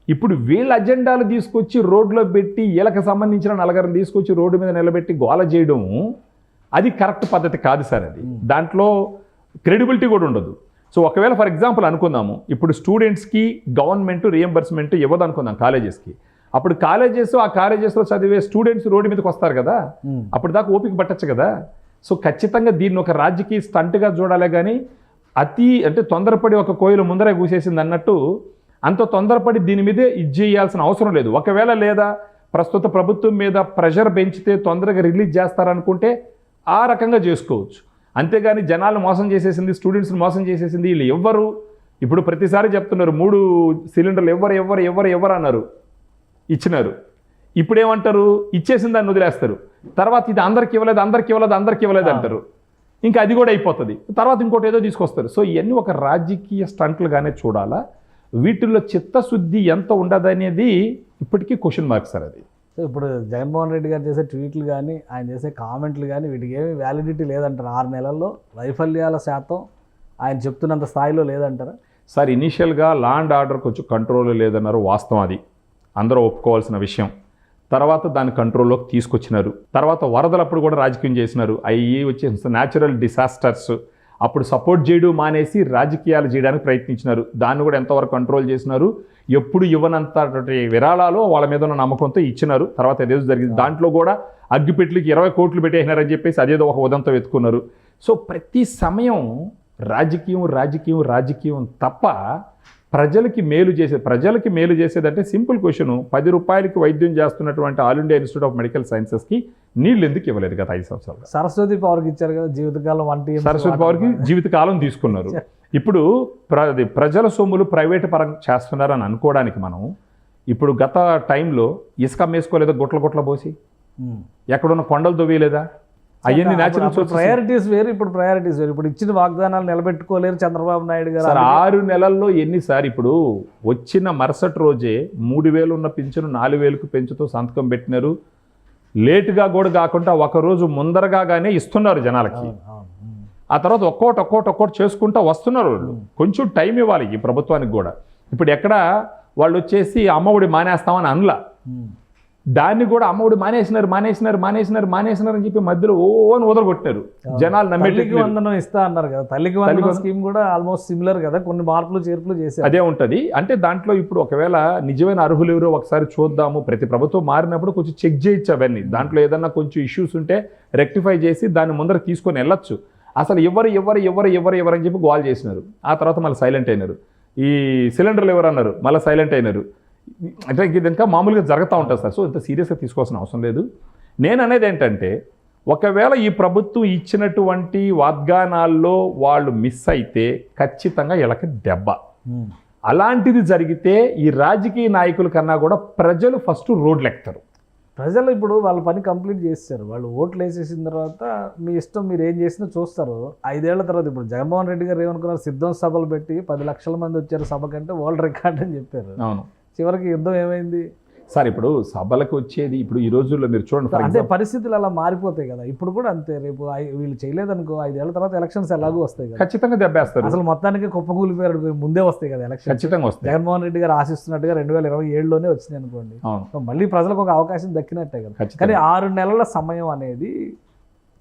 ఇప్పుడు వీళ్ళ అజెండాలు తీసుకొచ్చి రోడ్లో పెట్టి వీళ్ళకి సంబంధించిన 4 తీసుకొచ్చి రోడ్డు మీద నిలబెట్టి గోల చేయడం అది కరెక్ట్ పద్ధతి కాదు సార్. అది దాంట్లో క్రెడిబిలిటీ కూడా ఉండదు. సో ఒకవేళ ఫర్ ఎగ్జాంపుల్ అనుకుందాము, ఇప్పుడు స్టూడెంట్స్కి గవర్నమెంట్ రియంబర్స్మెంట్ ఇవ్వదు అనుకుందాం కాలేజెస్కి. అప్పుడు ఆ కాలేజెస్లో చదివే స్టూడెంట్స్ రోడ్డు మీదకి వస్తారు కదా. అప్పుడు దాకా ఓపిక పట్టచ్చు కదా. సో ఖచ్చితంగా దీన్ని ఒక రాజకీయ స్టంట్గా చూడాలి. కానీ అంటే తొందరపడి ఒక కోయిల ముందరే కూసేసింది అన్నట్టు అంత తొందరపడి దీని మీదే ఇది చేయాల్సిన అవసరం లేదు. ఒకవేళ లేదా ప్రస్తుత ప్రభుత్వం మీద ప్రెషర్ పెంచితే తొందరగా రిలీజ్ చేస్తారనుకుంటే ఆ రకంగా చేసుకోవచ్చు. అంతేగాని జనాలు మోసం చేసేసింది, స్టూడెంట్స్ని మోసం చేసేసింది వీళ్ళు ఎవ్వరు. ఇప్పుడు ప్రతిసారి చెప్తున్నారు 3 సిలిండర్లు ఎవరు అన్నారు, ఇచ్చినారు. ఇప్పుడేమంటారు, ఇచ్చేసిన దాన్ని వదిలేస్తారు. తర్వాత ఇది అందరికి ఇవ్వలేదు అంటారు. ఇంకా అది కూడా అయిపోతుంది, తర్వాత ఇంకోటి ఏదో తీసుకొస్తారు. సో ఇవన్నీ ఒక రాజకీయ స్టంట్లుగానే చూడాలా, వీటిల్లో చిత్తశుద్ధి ఎంత ఉండదనేది ఇప్పటికీ క్వశ్చన్ మార్క్ సార్. అది సో ఇప్పుడు జగన్మోహన్ రెడ్డి గారు చేసే ట్వీట్లు కానీ ఆయన చేసే కామెంట్లు కానీ వీటికి ఏమీ వ్యాలిడిటీ లేదంటారు. 6 నెలల్లో వైఫల్యాల శాతం ఆయన చెప్తున్నంత స్థాయిలో లేదంటారా? సార్ ఇనీషియల్గా లా అండ్ ఆర్డర్ కొంచెం కంట్రోల్ లేదన్నారు, వాస్తవం, అది అందరూ ఒప్పుకోవాల్సిన విషయం. తర్వాత దాన్ని కంట్రోల్లోకి తీసుకొచ్చినారు. తర్వాత వరదలప్పుడు కూడా రాజకీయం చేసినారు. అవి వచ్చే న్యాచురల్ డిసాస్టర్స్ అప్పుడు సపోర్ట్ చేయడం మానేసి రాజకీయాలు చేయడానికి ప్రయత్నించినారు. దాన్ని కూడా ఎంతవరకు కంట్రోల్ చేసినారు. ఎప్పుడు ఇవ్వనంత విరాళాలు వాళ్ళ మీద ఉన్న నమ్మకంతో ఇచ్చినారు. తర్వాత అదేదో జరిగింది. దాంట్లో కూడా అగ్గిపెట్లకి 20 కోట్లు పెట్టేసినారని చెప్పేసి అదేదో ఒక ఉదంతో వెతుకున్నారు. సో ప్రతి సమయం రాజకీయం రాజకీయం రాజకీయం తప్ప ప్రజలకి మేలు చేసేదంటే సింపుల్ క్వశ్చన్, 10 రూపాయలకి వైద్యం చేస్తున్నటువంటి All India Institute of Medical సైన్సెస్కి నీళ్ళు ఎందుకు ఇవ్వలేదు గత 5 సంవత్సరాలు? సరస్వతి పవర్కి ఇచ్చారు కదా జీవితకాలం 1 TM. సరస్వతి పవర్కి జీవితకాలం తీసుకున్నారు. ఇప్పుడు ప్రజల సొమ్ములు ప్రైవేట్ పరం చేస్తున్నారని అనుకోవడానికి మనం ఇప్పుడు గత టైంలో ఇసుక అమ్మేసుకోలేదా గుట్ల పోసి? ఎక్కడున్న కొండలు దొవ్వేయలేదా? అవన్నీ న్యాచురల్ ప్రయారిటీస్ వేరు, ఇప్పుడు ప్రయారిటీస్ వేరు. ఇప్పుడు ఇచ్చిన వాగ్దానాలు నిలబెట్టుకోలేరు చంద్రబాబు నాయుడు గారు. సార్ 6 నెలల్లో ఎన్నిసారి ఇప్పుడు వచ్చిన మరుసటి రోజే 3,000 ఉన్న పింఛను 4,000కు పెంచుతూ సంతకం పెట్టినారు. లేటుగా కూడా కాకుండా ఒకరోజు ముందరగానే ఇస్తున్నారు జనాలకి. ఆ తర్వాత ఒక్కోటి చేసుకుంటూ వస్తున్నారు. కొంచెం టైం ఇవ్వాలి ఈ ప్రభుత్వానికి కూడా. ఇప్పుడు ఎక్కడ వాళ్ళు వచ్చేసి అమ్మఒడి మానేస్తామని అనలా, దాన్ని కూడా అమ్మఒడి మానేసినారు అని చెప్పి మధ్యలో అని వదలగొట్టారు. జనాలు తల్లికి వందనం ఇస్తా అన్నారు కదా, తల్లికి వందనం స్కీమ్ కూడా ఆల్మోస్ట్ సిమిలర్ కదా, కొన్ని మార్పులు చేర్పులు చేశారు. అదే ఉంటుంది. అంటే దాంట్లో ఇప్పుడు ఒకవేళ నిజమైన అర్హులు ఎవరో ఒకసారి చూద్దాము. ప్రతి ప్రభుత్వం మారినప్పుడు కొంచెం చెక్ చేయొచ్చు అవన్నీ. దాంట్లో ఏదన్నా కొంచెం ఇష్యూస్ ఉంటే రెక్టిఫై చేసి దాన్ని ముందర తీసుకొని వెళ్ళొచ్చు. అసలు ఎవరు అని చెప్పి గోల్ చేసినారు. ఆ తర్వాత మళ్ళీ సైలెంట్ అయినారు. ఈ సిలిండర్లు ఎవరు అన్నారు, మళ్ళీ సైలెంట్ అయినారు. అంటే ఇది ఇంకా మామూలుగా జరుగుతూ ఉంటుంది సార్. సో ఇంత సీరియస్గా తీసుకోవాల్సిన అవసరం లేదు. నేను అనేది ఏంటంటే, ఒకవేళ ఈ ప్రభుత్వం ఇచ్చినటువంటి వాగ్దానాల్లో వాళ్ళు మిస్ అయితే ఖచ్చితంగా వీళ్ళకి దెబ్బ. అలాంటిది జరిగితే ఈ రాజకీయ నాయకుల కన్నా కూడా ప్రజలు ఫస్ట్ రోడ్లు ఎక్కుతారు. ప్రజలు ఇప్పుడు వాళ్ళ పని కంప్లీట్ చేస్తారు. వాళ్ళు ఓట్లు వేసేసిన తర్వాత మీ ఇష్టం, మీరు ఏం చేసినా చూస్తారు. 5 ఏళ్ల తర్వాత ఇప్పుడు జగన్మోహన్ రెడ్డి గారు ఏమనుకున్నారు, సిద్ధం సభలు పెట్టి 10 లక్షల మంది వచ్చారు సభ కంటే వరల్డ్ రికార్డ్ అని చెప్పారు. అవును, చివరికి యుద్ధం ఏమైంది సార్? ఇప్పుడు సభలకు వచ్చేది ఇప్పుడు ఈ రోజుల్లో మీరు చూడండి, అంటే పరిస్థితులు అలా మారిపోతాయి కదా. ఇప్పుడు కూడా అంతే. రేపు వీళ్ళు చేయలేదనుకో 5 ఏళ్ల తర్వాత ఎలక్షన్స్ ఎలాగో వస్తాయి కదా, ఖచ్చితంగా దెబ్బేస్తారు. అసలు మొత్తానికి కుప్పకూలిపోయారు, ముందే వస్తాయి కదా ఎలక్షన్. ఖచ్చితంగా వస్తాయి. జగన్మోహన్ రెడ్డి గారు ఆశిస్తున్నట్టుగా 2027లోనే వచ్చింది అనుకోండి, మళ్ళీ ప్రజలకు ఒక అవకాశం దక్కినట్టే కదా. కానీ 6 నెలల సమయం అనేది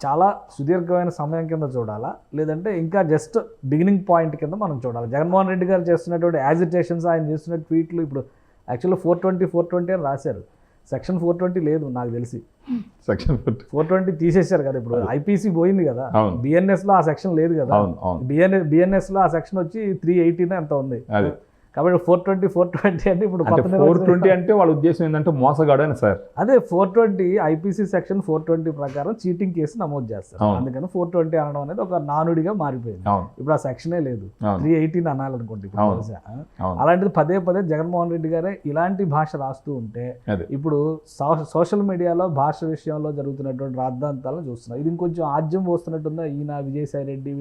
చాలా సుదీర్ఘమైన సమయం కింద చూడాలా, లేదంటే ఇంకా జస్ట్ బిగినింగ్ పాయింట్ కింద మనం చూడాలి. జగన్మోహన్ రెడ్డి గారు చేస్తున్నటువంటి యాజిటేషన్స్, ఆయన చేస్తున్న ట్వీట్లు, ఇప్పుడు యాక్చువల్గా 420 అని రాశారు. సెక్షన్ 420 లేదు నాకు తెలిసి. సెక్షన్ 420 తీసేశారు కదా. ఇప్పుడు ఐపీసీ పోయింది కదా, బిఎన్ఎస్లో ఆ సెక్షన్ లేదు కదా. బిఎన్ఎస్లో ఆ సెక్షన్ వచ్చి 318 ఎంత ఉంది. కాబట్టి 420 అంటే ఇప్పుడు 420 అంటే వాళ్ళ ఉద్దేశం ఏంటంటే మోసగాడు అని సార్. అదే 420 ఐపీసీ సెక్షన్ 420 ప్రకారం చీటింగ్ కేసు నమోదు చేస్తారు. అందుకని 420 అనడం అనేది ఒక నానుడిగా మారిపోయింది. ఇప్పుడు ఆ సెక్షనే లేదు, 318 అనాలనుకోండి. అలాంటిది పదే జగన్మోహన్ రెడ్డి గారే ఇలాంటి భాష రాస్తూ ఉంటే ఇప్పుడు సోషల్ మీడియాలో భాష విషయంలో జరుగుతున్నటువంటి రాద్ధాంతాలను చూస్తున్నాం. ఇది ఇంకొంచెం ఆజ్యం పోస్తున్నట్టుందా? ఈయన విజయసాయి రెడ్డి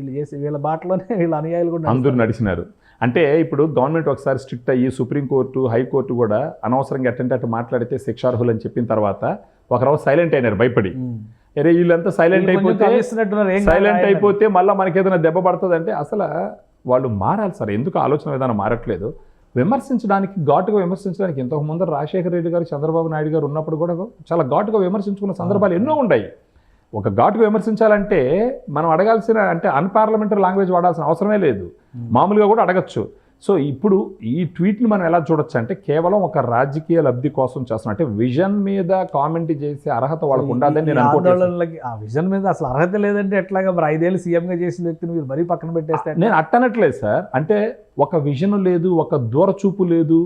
వీళ్ళ బాటలోనే వీళ్ళ అనుయాయులు కూడా అందరూ నడిచినారు. అంటే ఇప్పుడు గవర్నమెంట్ ఒకసారి స్ట్రిక్ట్ అయ్యి సుప్రీంకోర్టు, హైకోర్టు కూడా అనవసరంగా ఎట్టంటే అటు మాట్లాడితే శిక్షార్హులు అని చెప్పిన తర్వాత ఒకరోజు సైలెంట్ అయినారు భయపడి. అరే వీళ్ళంతా సైలెంట్ అయిపోతే మళ్ళీ మనకి ఏదైనా దెబ్బ పడుతుంది అంటే అసలు వాళ్ళు మారాలి సార్. ఎందుకు ఆలోచన విధానం మారట్లేదు? విమర్శించడానికి, ఘాటుగా విమర్శించడానికి ఇంతకు ముందు రాజశేఖర రెడ్డి గారు, చంద్రబాబు నాయుడు గారు ఉన్నప్పుడు కూడా చాలా ఘాటుగా విమర్శించుకున్న సందర్భాలు ఎన్నో ఉన్నాయి. ఒక ఘాటుగా విమర్శించాలంటే మనం అడగాల్సిన, అంటే అన్పార్లమెంటరీ లాంగ్వేజ్ వాడాల్సిన అవసరమే లేదు, మామూలుగా కూడా అడగచ్చు. సో ఇప్పుడు ఈ ట్వీట్ని మనం ఎలా చూడొచ్చు అంటే కేవలం ఒక రాజకీయ లబ్ధి కోసం చేస్తున్నా, అంటే విజన్ మీద కామెంట్ చేసే అర్హత వాళ్ళకు ఉండాలని నేను అనుకుంటున్నాను. ఆ విజన్ మీద అసలు అర్హత లేదంటే ఎట్లాగా? మరి 5 ఏళ్ళు సీఎంగా చేసిన వ్యక్తిని మీరు మరీ పక్కన పెట్టేస్తే? నేను అట్టనట్లేదు సార్. అంటే ఒక విజన్ లేదు, ఒక దూరచూపు లేదు.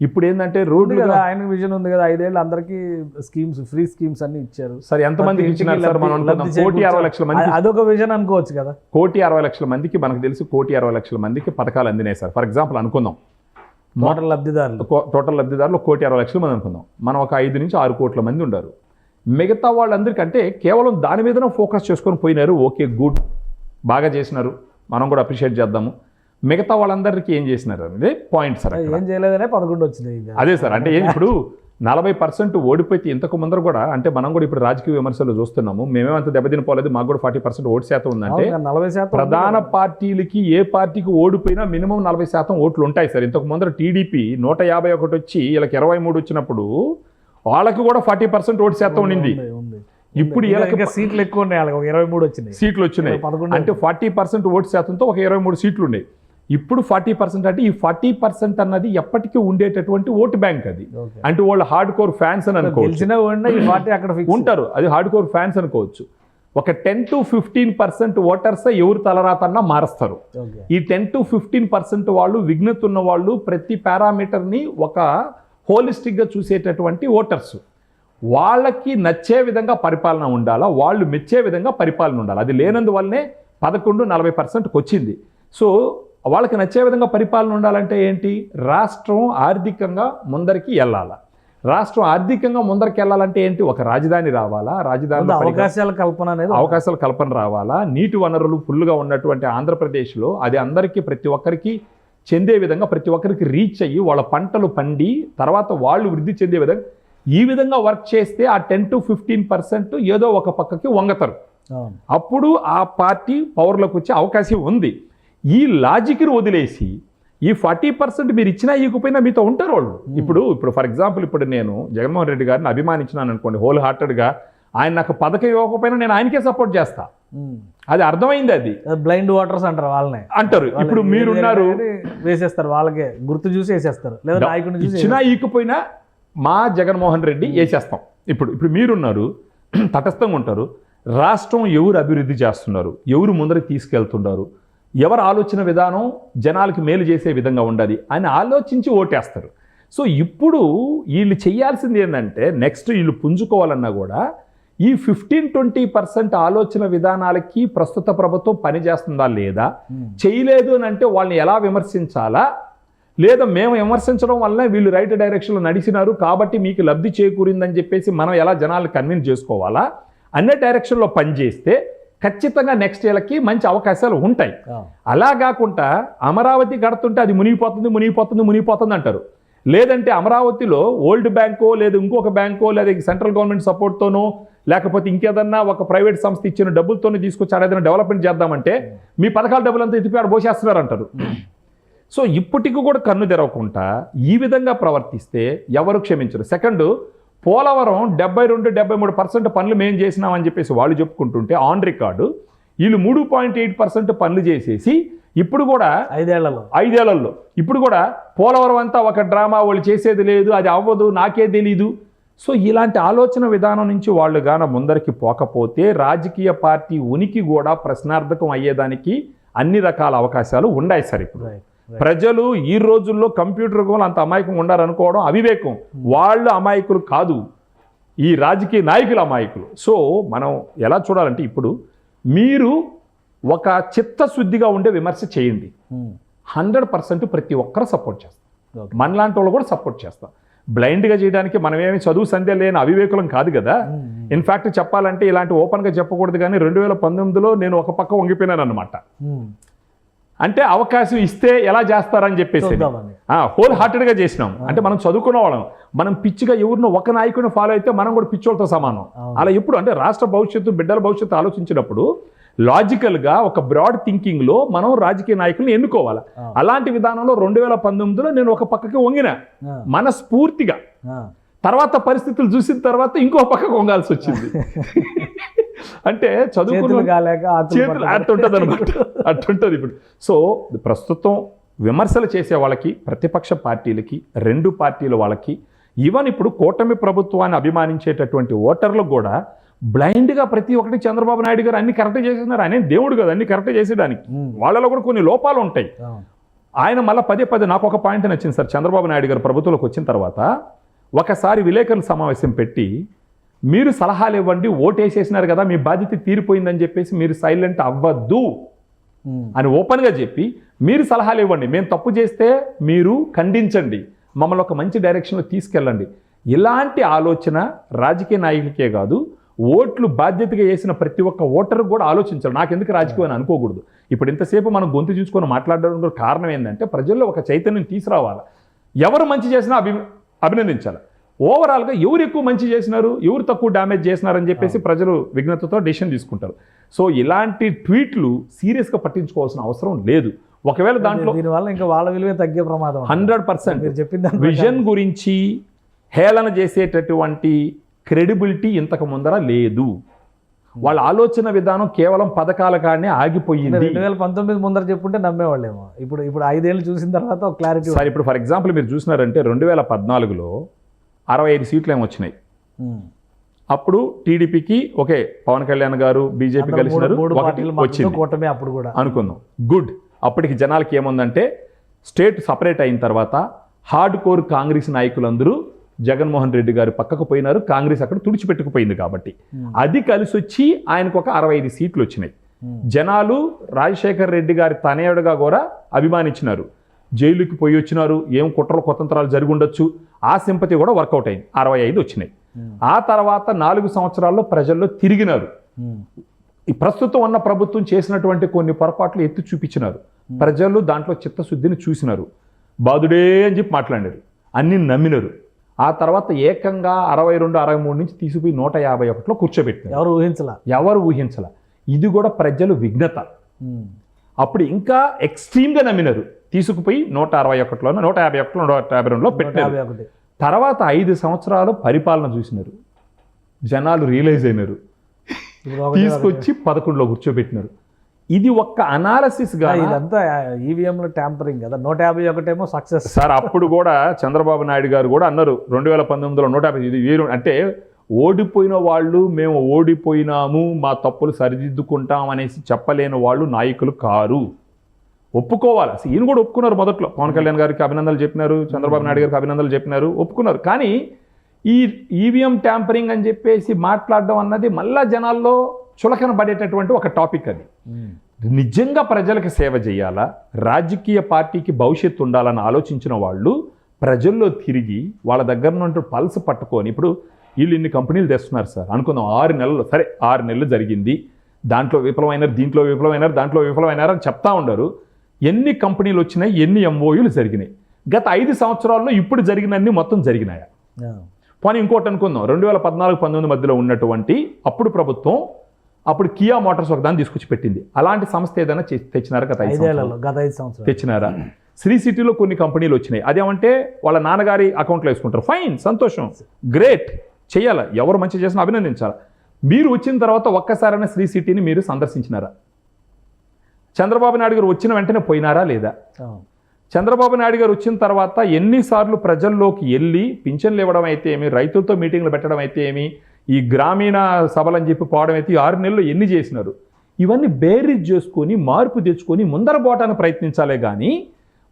ఇప్పుడు ఏంటంటే రోడ్లు కదా, ఆయన విజన్ ఉంది కదా, 5 ఏళ్ళు అందరికీ స్కీమ్స్, ఫ్రీ స్కీమ్స్ అన్ని ఇచ్చారు. సరే ఎంతమందికి ఇచ్చినారు సార్? మనం 1,60,00,000 మంది, అదొక విజన్ అనుకోవచ్చు కదా. 1,60,00,000 మందికి మనకు తెలిసి 1,60,00,000 మందికి పథకాలు అందినాయి సార్. ఫర్ ఎగ్జాంపుల్ అనుకుందాం, టోటల్ లబ్ధిదారులు 1,60,00,000 మంది అనుకుందాం. మనం ఒక 5 నుంచి 6 కోట్ల మంది ఉన్నారు. మిగతా వాళ్ళందరికంటే కేవలం దాని మీదనే ఫోకస్ చేసుకొని పోయినారు. ఓకే గుడ్, బాగా చేసినారు, మనం కూడా అప్రిషియేట్ చేద్దాము. మిగతా వాళ్ళందరికీ ఏం చేసినారు అనేది పాయింట్ సార్. ఏం చేయలేదనే 11 వచ్చినాయి. అదే సార్, అంటే ఇప్పుడు 40% ఓడిపోతే ఇంతకు ముందర కూడా, అంటే మనం కూడా ఇప్పుడు రాజకీయ విమర్శలు చూస్తున్నాము, మేమేమంత దెబ్బతినిపోలేదు, మాకు కూడా 40% ఓటు శాతం ఉందంటే 40% ప్రధాన పార్టీలకి ఏ పార్టీకి ఓడిపోయినా మినిమం 40% ఓట్లు ఉంటాయి సార్. ఇంతకు ముందర టీడీపీ 151 వచ్చి వీళ్ళకి 23 వచ్చినప్పుడు వాళ్ళకి కూడా 40% ఓటు శాతం ఉండింది. ఇప్పుడు ఇంకా సీట్లు ఎక్కువ ఉన్నాయి, వాళ్ళకి 23 వచ్చినాయి సీట్లు వచ్చినాయి. అంటే 40% ఓటు శాతంతో ఒక 23 సీట్లు ఉన్నాయి. ఇప్పుడు 40% అంటే ఈ 40% అన్నది ఎప్పటికీ ఉండేటటువంటి ఓటు బ్యాంక్ అది. అంటే వాళ్ళు హార్డ్ కోర్ ఫ్యాన్స్ అని అనుకోవచ్చు, ఉంటారు, అది హార్డ్ కోర్ ఫ్యాన్స్ అనుకోవచ్చు. ఒక 10 to 15% ఓటర్స్ ఎవరు తలరాతన్నా మారుస్తారు. ఈ 10 to 15% వాళ్ళు విఘ్నత ఉన్న వాళ్ళు, ప్రతి పారామీటర్ని ఒక హోలిస్టిక్గా చూసేటటువంటి ఓటర్స్. వాళ్ళకి నచ్చే విధంగా పరిపాలన ఉండాలా, వాళ్ళు మెచ్చే విధంగా పరిపాలన ఉండాలి. అది లేనందువల్లనే 11-40%కి వచ్చింది. సో వాళ్ళకి నచ్చే విధంగా పరిపాలన ఉండాలంటే ఏంటి, రాష్ట్రం ఆర్థికంగా ముందరికి వెళ్ళాలా. రాష్ట్రం ఆర్థికంగా ముందరికి వెళ్ళాలంటే ఏంటి, ఒక రాజధాని రావాలా, రాజధాని అవకాశాల కల్పన రావాలా, నీటి వనరులు ఫుల్గా ఉన్నటువంటి ఆంధ్రప్రదేశ్లో అది అందరికీ ప్రతి ఒక్కరికి చెందే విధంగా, ప్రతి ఒక్కరికి రీచ్ అయ్యి వాళ్ళ పంటలు పండి తర్వాత వాళ్ళు వృద్ధి చెందే విధంగా, ఈ విధంగా వర్క్ చేస్తే ఆ 10 to 15% ఏదో ఒక పక్కకి వంగతారు. అప్పుడు ఆ పార్టీ పవర్లోకి వచ్చే అవకాశం ఉంది. ఈ లాజిక్ని వదిలేసి ఈ 40% మీరు ఇచ్చినా ఇవ్వకపోయినా మీతో ఉంటారు వాళ్ళు. ఇప్పుడు ఫర్ ఎగ్జాంపుల్, ఇప్పుడు నేను జగన్మోహన్ రెడ్డి గారిని అభిమానించినాను అనుకోండి, హోల్ హార్టెడ్గా, ఆయన నాకు పథకం ఇవ్వకపోయినా నేను ఆయనకే సపోర్ట్ చేస్తా. అది అర్థమైంది. అది బ్లైండ్ ఓటర్స్ అంటారు, వాళ్ళనే అంటారు. ఇప్పుడు మీరున్నారు, వేసేస్తారు, వాళ్ళకే గుర్తు చూసి వేసేస్తారు, లేదా నాయకుడిని చూసి. ఇచ్చినా ఇవ్వకపోయినా మా జగన్మోహన్ రెడ్డి వేసేస్తాం. ఇప్పుడు మీరున్నారు, తటస్థంగా ఉంటారు. రాష్ట్రం ఎవరు అభివృద్ధి చేస్తున్నారు, ఎవరు ముందరికి తీసుకెళ్తున్నారు, ఎవరు ఆలోచన విధానం జనాలకి మేలు చేసే విధంగా ఉండాలి అని ఆలోచించి ఓటేస్తారు. సో ఇప్పుడు వీళ్ళు చేయాల్సింది ఏంటంటే, నెక్స్ట్ వీళ్ళు పుంజుకోవాలన్నా కూడా ఈ 15-20% ఆలోచన విధానాలకి ప్రస్తుత ప్రభుత్వం పనిచేస్తుందా లేదా, చేయలేదు అని అంటే వాళ్ళని ఎలా విమర్శించాలా, లేదా మేము విమర్శించడం వల్ల వీళ్ళు రైట్ డైరెక్షన్లో నడిచినారు కాబట్టి మీకు లబ్ధి చేకూరిందని చెప్పేసి మనం ఎలా జనాలను కన్విన్స్ చేసుకోవాలా అనే డైరెక్షన్లో పనిచేస్తే ఖచ్చితంగా నెక్స్ట్ ఇయర్కి మంచి అవకాశాలు ఉంటాయి. అలా కాకుండా అమరావతి కడుతుంటే అది మునిగిపోతుంది అంటారు. లేదంటే అమరావతిలో ఓల్డ్ బ్యాంకో లేదా ఇంకొక బ్యాంకో లేదా సెంట్రల్ గవర్నమెంట్ సపోర్ట్తోనో లేకపోతే ఇంకేదన్నా ఒక ప్రైవేట్ సంస్థ ఇచ్చిన డబ్బులతోనే తీసుకొచ్చి ఏదైనా డెవలప్మెంట్ చేద్దామంటే మీ పథకాల డబ్బులంతా ఎత్తిపోయాడు పోసేస్తున్నారు అంటారు. సో ఇప్పటికి కూడా కన్ను తెరవకుండా ఈ విధంగా ప్రవర్తిస్తే ఎవరు క్షమించరు. సెకండ్, పోలవరం 72-73% పనులు మేము చేసినామని చెప్పేసి వాళ్ళు చెప్పుకుంటుంటే ఆన్ రికార్డు వీళ్ళు 3.8% పనులు చేసేసి ఇప్పుడు కూడా 5 ఏళ్లలో ఇప్పుడు కూడా పోలవరం అంతా ఒక డ్రామా, వాళ్ళు చేసేది లేదు, అది అవ్వదు, నాకే తెలీదు. సో ఇలాంటి ఆలోచన విధానం నుంచి వాళ్ళు గాన ముందరికి పోకపోతే రాజకీయ పార్టీ ఉనికి కూడా ప్రశ్నార్థకం అయ్యేదానికి అన్ని రకాల అవకాశాలు ఉన్నాయి సార్. ఇప్పుడు ప్రజలు ఈ రోజుల్లో కంప్యూటర్ అంత అమాయకంగా ఉండాలనుకోవడం అవివేకం. వాళ్ళు అమాయకులు కాదు, ఈ రాజకీయ నాయకులు అమాయకులు. సో మనం ఎలా చూడాలంటే, ఇప్పుడు మీరు ఒక చిత్తశుద్ధిగా ఉండే విమర్శ చేయండి, 100% ప్రతి ఒక్కరు సపోర్ట్ చేస్తాం, మనలాంటి వాళ్ళు కూడా సపోర్ట్ చేస్తాం. బ్లైండ్గా చేయడానికి మనమేమి చదువు సంధ్య లేని అవివేకులం కాదు కదా. ఇన్ఫ్యాక్ట్ చెప్పాలంటే ఇలాంటి ఓపెన్గా చెప్పకూడదు, కానీ 2019లో నేను ఒక పక్క వంగిపోయినాను అనమాట. అంటే అవకాశం ఇస్తే ఎలా చేస్తారని చెప్పేసి హోల్ హార్టెడ్గా చేసినాం. అంటే మనం చదువుకున్న వాళ్ళం, మనం పిచ్చిగా ఎవరినో ఒక నాయకుడిని ఫాలో అయితే మనం కూడా పిచ్చోళ్ళతో సమానం. అలా ఎప్పుడు అంటే రాష్ట్ర భవిష్యత్తు, బిడ్డల భవిష్యత్తు ఆలోచించినప్పుడు లాజికల్గా ఒక బ్రాడ్ థింకింగ్లో మనం రాజకీయ నాయకుల్ని ఎన్నుకోవాలి. అలాంటి విధానంలో 2019లో నేను ఒక పక్కకి వంగిన మనస్ఫూర్తిగా. తర్వాత పరిస్థితులు చూసిన తర్వాత ఇంకో పక్కకు వంగాల్సి వచ్చింది. అంటే చదువుకున్న చేతులు అట్టుంటుంది అనమాట, అట్టుంటుంది ఇప్పుడు. సో ప్రస్తుతం విమర్శలు చేసే వాళ్ళకి, ప్రతిపక్ష పార్టీలకి, 2 పార్టీల వాళ్ళకి, ఈవెన్ ఇప్పుడు కూటమి ప్రభుత్వాన్ని అభిమానించేటటువంటి ఓటర్లకు కూడా బ్లైండ్గా ప్రతి ఒక్కటి చంద్రబాబు నాయుడు గారు అన్ని కరెక్ట్ చేస్తున్నారు. ఆయన దేవుడు కదా అన్ని కరెక్ట్ చేసేదానికి, వాళ్ళలో కూడా కొన్ని లోపాలు ఉంటాయి. ఆయన మళ్ళీ పదే నాకు ఒక పాయింట్ నచ్చింది సార్. చంద్రబాబు నాయుడు గారు ప్రభుత్వంలోకి వచ్చిన తర్వాత ఒకసారి విలేకరుల సమావేశం పెట్టి, మీరు సలహాలు ఇవ్వండి, ఓటేసేసినారు కదా మీ బాధ్యత తీరిపోయిందని చెప్పేసి మీరు సైలెంట్ అవ్వద్దు అని ఓపెన్గా చెప్పి, మీరు సలహాలు ఇవ్వండి, మేము తప్పు చేస్తే మీరు ఖండించండి, మమ్మల్ని ఒక మంచి డైరెక్షన్లో తీసుకెళ్ళండి. ఇలాంటి ఆలోచన రాజకీయ నాయకులకే కాదు, ఓట్లు బాధ్యతగా వేసిన ప్రతి ఒక్క ఓటర్ కూడా ఆలోచించాలి, నాకెందుకు రాజకీయం అని అనుకోకూడదు. ఇప్పుడు ఇంతసేపు మనం గొంతు చూసుకొని మాట్లాడడం కూడా కారణం ఏంటంటే ప్రజల్లో ఒక చైతన్యం తీసుకురావాలి. ఎవరు మంచి చేసినా అభినందించాలి. ఓవరాల్గా ఎవరు ఎక్కువ మంచి చేసినారు, ఎవరు తక్కువ డ్యామేజ్ చేసినారని చెప్పేసి ప్రజలు విఘ్నతతో డెసిషన్ తీసుకుంటారు. సో ఇలాంటి ట్వీట్లు సీరియస్గా పట్టించుకోవాల్సిన అవసరం లేదు. ఒకవేళ దాంట్లో దీనివల్ల ఇంకా వాళ్ళ విలువే తగ్గే ప్రమాదం 100% మీరు చెప్పిన విజన్ గురించి హేళన చేసేటటువంటి క్రెడిబిలిటీ ఇంతకు ముందర లేదు. వాళ్ళ ఆలోచన విధానం కేవలం పథకాల కాడనే ఆగిపోయింది. 2019 ముందర చెప్పుంటే నమ్మేవాళ్ళేమో. ఇప్పుడు 5 ఏళ్ళు చూసిన తర్వాత ఒక క్లారిటీ. సార్ ఇప్పుడు ఫర్ ఎగ్జాంపుల్ మీరు చూసినారంటే 2014లో 65 సీట్లు ఏమి వచ్చినాయి. అప్పుడు టీడీపీకి ఓకే పవన్ కళ్యాణ్ గారు బీజేపీ కలిసినారు, కూటమి అప్పుడు కూడా అనుకుందాం, గుడ్. అప్పటికి జనాలకి ఏముందంటే స్టేట్ సపరేట్ అయిన తర్వాత హార్డ్ కోర్ కాంగ్రెస్ నాయకులందరూ జగన్మోహన్ రెడ్డి గారు పక్కకు పోయినారు, కాంగ్రెస్ అక్కడ తుడిచిపెట్టుకుపోయింది. కాబట్టి అది కలిసి వచ్చి ఆయనకు ఒక 65 సీట్లు వచ్చినాయి. జనాలు రాజశేఖర్ రెడ్డి గారి తనయుడుగా కూడా అభిమానించినారు, జైలుకి పోయి వచ్చినారు, ఏం కుట్రలు కుతంత్రాలు జరిగి ఉండొచ్చు, ఆ సింపతి కూడా వర్కౌట్ అయింది, 65 వచ్చినాయి. ఆ తర్వాత 4 సంవత్సరాల్లో ప్రజల్లో తిరిగినారు. ఈ ప్రస్తుతం ఉన్న ప్రభుత్వం చేసినటువంటి కొన్ని పొరపాట్లు ఎత్తి చూపించినారు, ప్రజలు దాంట్లో చిత్తశుద్ధిని చూసినారు, బాధుడే అని చెప్పి మాట్లాడారు, అన్ని నమ్మినారు. ఆ తర్వాత ఏకంగా 62, 63 నుంచి తీసుకుపోయి 151లో కూర్చోబెట్టినారు. ఎవరు ఊహించలా. ఇది కూడా ప్రజలు విఘ్నత. అప్పుడు ఇంకా ఎక్స్ట్రీమ్గా నమ్మినారు, తీసుకుపోయి 161లోనో 151లో 152లో పెట్టారు. తర్వాత 5 సంవత్సరాలు పరిపాలన చూసినారు, జనాలు రియలైజ్ అయినారు, తీసుకొచ్చి 11లో కూర్చోబెట్టినారు. ఇది ఒక్క అనాలసిస్ గా. ఇదంతా ఈవీఎంలో ట్యాంపరింగ్ కదా. 151 ఏమో సక్సెస్ సార్. అప్పుడు కూడా చంద్రబాబు నాయుడు గారు కూడా అన్నారు 2019లో 150. ఇది వీరు అంటే ఓడిపోయిన వాళ్ళు మేము ఓడిపోయినాము, మా తప్పులు సరిదిద్దుకుంటాం అనేసి చెప్పలేని వాళ్ళు నాయకులు కారు, ఒప్పుకోవాలి. ఈయన కూడా ఒప్పుకున్నారు మొదట్లో. పవన్ కళ్యాణ్ గారికి అభినందనలు చెప్పినారు, చంద్రబాబు నాయుడు గారికి అభినందనలు చెప్పినారు, ఒప్పుకున్నారు. కానీ ఈ ఈవీఎం ట్యాంపరింగ్ అని చెప్పేసి మాట్లాడడం అన్నది మళ్ళా జనాల్లో చులకన పడేటటువంటి ఒక టాపిక్. అది నిజంగా ప్రజలకు సేవ చేయాలా, రాజకీయ పార్టీకి భవిష్యత్తు ఉండాలని ఆలోచించిన వాళ్ళు ప్రజల్లో తిరిగి వాళ్ళ దగ్గర నుండి పల్స్ పట్టుకొని, ఇప్పుడు వీళ్ళు ఇన్ని కంపెనీలు తెస్తున్నారు సార్ అనుకుందాం, 6 నెలలు, సరే 6 నెలలు జరిగింది, దాంట్లో విఫలమైనారు, దీంట్లో విఫలమైనారు, దాంట్లో విఫలమైనారు అని చెప్తా ఉండరు. ఎన్ని కంపెనీలు వచ్చినాయి, ఎన్ని ఎంఓయూలు జరిగినాయి, గత 5 సంవత్సరాల్లో ఇప్పుడు జరిగినన్ని మొత్తం జరిగినాయా? పోనీ ఇంకోటి అనుకుందాం, 2014-19 మధ్యలో ఉన్నటువంటి అప్పుడు ప్రభుత్వం, అప్పుడు కియా మోటార్స్ ఒక దాన్ని తీసుకొచ్చి పెట్టింది. అలాంటి సంస్థ ఏదైనా తెచ్చినారా? గత 5 సంవత్సరాలు తెచ్చినారా? శ్రీ సిటీలో కొన్ని కంపెనీలు వచ్చినాయి, అదేమంటే వాళ్ళ నాన్నగారి అకౌంట్లో వేసుకుంటారు, ఫైన్, సంతోషం, గ్రేట్, చేయాలా, ఎవరు మంచి చేసినా అభినందించాలా. మీరు వచ్చిన తర్వాత ఒక్కసారైనా శ్రీ సిటీని మీరు సందర్శించినారా? చంద్రబాబు నాయుడు గారు వచ్చిన వెంటనే పోయినారా లేదా? చంద్రబాబు నాయుడు గారు వచ్చిన తర్వాత ఎన్నిసార్లు ప్రజల్లోకి వెళ్ళి పింఛన్లు ఇవ్వడం అయితే ఏమి, రైతులతో మీటింగ్లు పెట్టడం అయితే ఏమి, ఈ గ్రామీణ సభలని చెప్పి పోవడం అయితే 6 నెలల్లో ఎన్ని చేసినారు? ఇవన్నీ బేరీజ్ చేసుకొని మార్పు తెచ్చుకొని ముందర పోవటానికి ప్రయత్నించాలే కానీ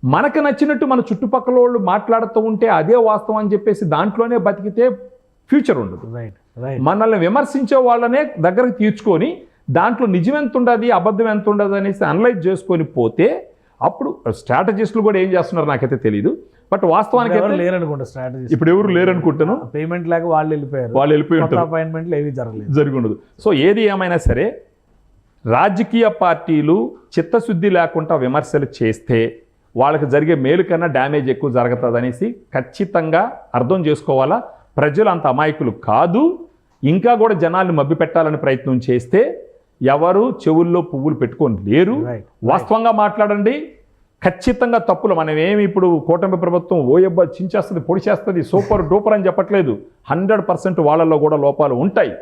మనకు నచ్చినట్టు మన చుట్టుపక్కల వాళ్ళు మాట్లాడుతూ ఉంటే అదే వాస్తవం అని చెప్పేసి దాంట్లోనే బతికితే ఫ్యూచర్ ఉండదు. మనల్ని విమర్శించే వాళ్ళనే దగ్గరకు తీర్చుకొని దాంట్లో నిజం ఎంత ఉండదు, అబద్ధం ఎంత ఉండదు అనేసి అనలైజ్ చేసుకొని పోతే అప్పుడు స్ట్రాటజిస్టులు కూడా ఏం చేస్తున్నారు నాకైతే తెలియదు. బట్ వాస్తవానికి లేరనుకుంటా స్ట్రాటజీ. ఇప్పుడు ఎవరు లేరనుకుంటాను, పేమెంట్ లేక వాళ్ళు వెళ్ళిపోయి ఉంటారు, అపాయింట్మెంట్లు ఏవి జరిగి ఉండదు. సో ఏది ఏమైనా సరే రాజకీయ పార్టీలు చిత్తశుద్ధి లేకుండా విమర్శలు చేస్తే వాళ్ళకి జరిగే మేలు కన్నా డ్యామేజ్ ఎక్కువ జరుగుతుంది అనేసి ఖచ్చితంగా అర్థం చేసుకోవాలా. ప్రజలు అంత అమాయకులు కాదు. ఇంకా కూడా జనాల్ని మభ్య పెట్టాలని ప్రయత్నం చేస్తే ఎవరు చెవుల్లో పువ్వులు పెట్టుకొని లేరు. వాస్తవంగా మాట్లాడండి. ఖచ్చితంగా తప్పులు మనమేమి ఇప్పుడు కూటమి ప్రభుత్వం ఓయబ్బా చించేస్తుంది, పొడి చేస్తుంది, సూపర్ డూపర్ అని చెప్పట్లేదు. 100% వాళ్ళల్లో కూడా లోపాలు ఉంటాయి.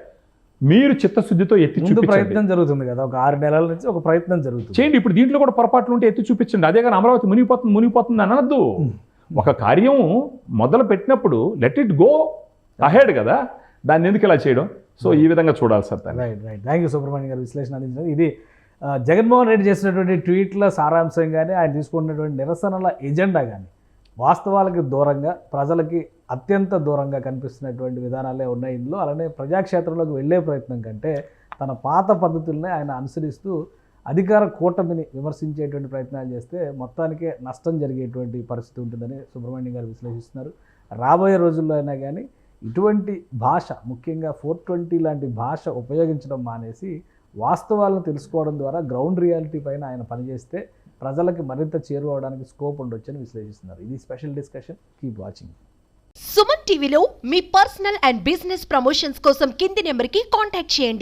మీరు చిత్తశుద్ధితో ఎత్తి చూపించండి. ప్రయత్నం జరుగుతుంది కదా, ఒక 6 నెలల నుంచి ఒక ప్రయత్నం జరుగుతుంది, చేయండి. ఇప్పుడు దీంట్లో కూడా పొరపాట్లు ఉంటే ఎత్తి చూపించండి. అదే కానీ అమరావతి మునిగిపోతుంది అనద్దు. ఒక కార్యం మొదలు పెట్టినప్పుడు లెట్ ఇట్ గో అహెడ్ కదా, దాన్ని ఎందుకు ఇలా చేయడం? సో ఈ విధంగా చూడాలి sir. Right. Thank you Subrahmanyam గారు విశ్లేషణ అందించారు. ఇది జగన్మోహన్ రెడ్డి చేసినటువంటి ట్వీట్ల సారాంశం కానీ ఆయన తీసుకున్నటువంటి నిరసనల ఎజెండా కానీ వాస్తవాలకు దూరంగా, ప్రజలకి అత్యంత దూరంగా కనిపిస్తున్నటువంటి విధానాలే ఉన్నాయి ఇందులో. అలానే ప్రజాక్షేత్రంలోకి వెళ్ళే ప్రయత్నం కంటే తన పాత పద్ధతులనే ఆయన అనుసరిస్తూ అధికార కూటమిని విమర్శించేటువంటి ప్రయత్నాలు చేస్తే మొత్తానికే నష్టం జరిగేటువంటి పరిస్థితి ఉంటుందని సుబ్రహ్మణ్యం గారు విశ్లేషిస్తున్నారు. రాబోయే రోజుల్లో అయినా కానీ ఇటువంటి భాష, ముఖ్యంగా 420 లాంటి భాష ఉపయోగించడం మానేసి వాస్తవాలను తెలుసుకోవడం ద్వారా గ్రౌండ్ రియాలిటీ పైన ఆయన పనిచేస్తే ప్రజలకి మరింత చేరువవడానికి స్కోప్ ఉండొచ్చని విశ్లేషిస్తున్నారు. ఇది special discussion. Keep watching. Suman టీవీలో మీ పర్సనల్ అండ్ బిజినెస్ ప్రమోషన్స్ కోసం కింది నెంబర్కి కాంటాక్ట్ చేయండి.